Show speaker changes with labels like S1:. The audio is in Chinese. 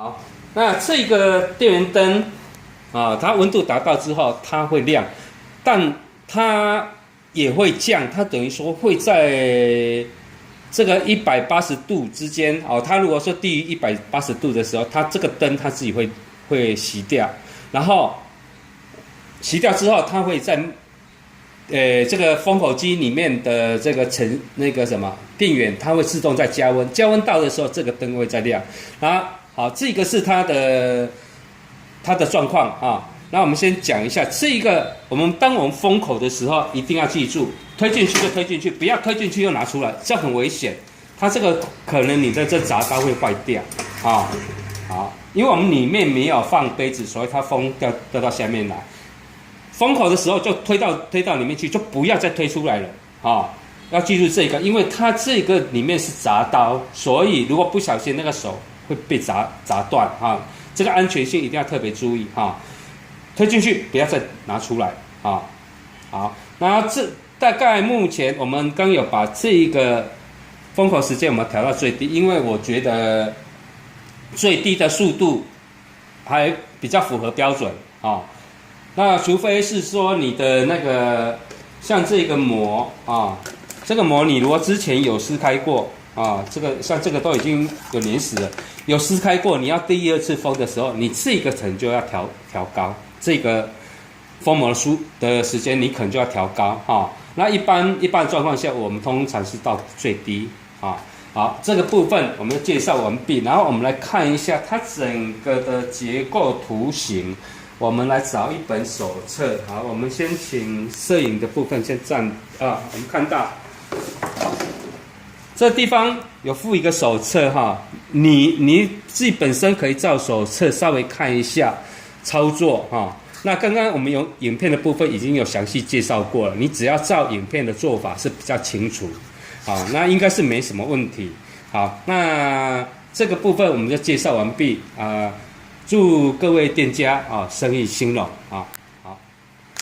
S1: 好，那这个电源灯啊，它温度达到之后，它会亮，但它也会降，它等于说会在这个180度之间哦。它如果说低于180度的时候，它这个灯它自己会熄掉，然后熄掉之后，它会在这个封口机里面的这个那个什么电源，它会自动在加温，加温到的时候，这个灯会再亮。然后好，这个是它的状况啊。那我们先讲一下这个，当我们封口的时候，一定要记住，推进去就推进去，不要推进去又拿出来，这很危险。它这个可能你的这闸刀会坏掉啊。好，因为我们里面没有放杯子，所以它风掉到下面来。封口的时候就推到里面去，就不要再推出来了啊。要记住这个，因为它这个里面是闸刀，所以如果不小心那个手会被砸断啊，这个安全性一定要特别注意啊。推进去不要再拿出来啊。好，那这大概目前我们刚有把这个封口时间我们调到最低，因为我觉得最低的速度还比较符合标准啊。那除非是说你的那个像这个膜啊，这个膜你如果之前有撕开过啊，像这个都已经有粘死了，有撕开过，你要第二次封的时候，你这个层就要调高，这个封膜的时间你可能就要调高哈。那一般状况下，我们通常是到最低啊。好，这个部分我们介绍完毕，然后我们来看一下它整个的结构图形。我们来找一本手册。好，我们先请摄影的部分先站啊。我们看到这地方有附一个手册哈，你自己本身可以照手册稍微看一下操作哈。那刚刚我们有影片的部分已经有详细介绍过了，你只要照影片的做法是比较清楚，好，那应该是没什么问题。好，那这个部分我们就介绍完毕啊。祝各位店家啊生意兴隆啊！